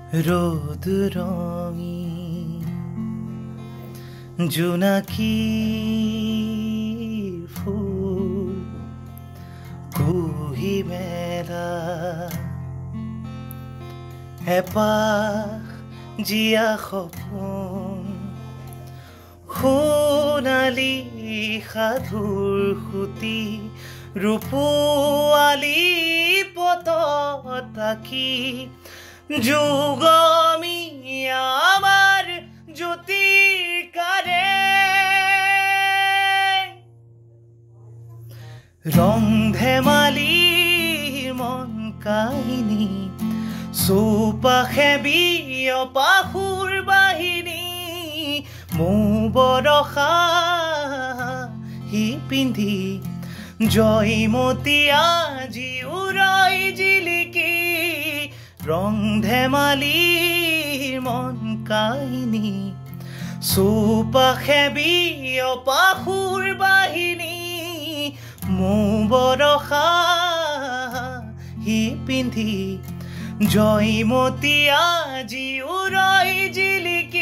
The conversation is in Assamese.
ৰোদ ৰঙি জোনাকিৰ ফুল কুহি মেলা এপাহ জিয়া সপোন সোণালী সাধুৰ সুতি ৰূপোৱালী পতত আঁকি যুগমি আমাৰ জ্যোতিকাৰে ৰং ধেমালিৰ মন কাহিনী চৌপাশে বিয়পাসুৰ বাহিনী মৌ বৰষা হি পিন্ধি জয়মতী আজি উৰাই জিলিকি ৰং ধেমালিৰ মন কাহিনী চৌপাশে বিয়পাসুৰ বাহিনী মৌ বৰষা হি পিন্ধি জয়মতী আজি উৰাই জিলিকি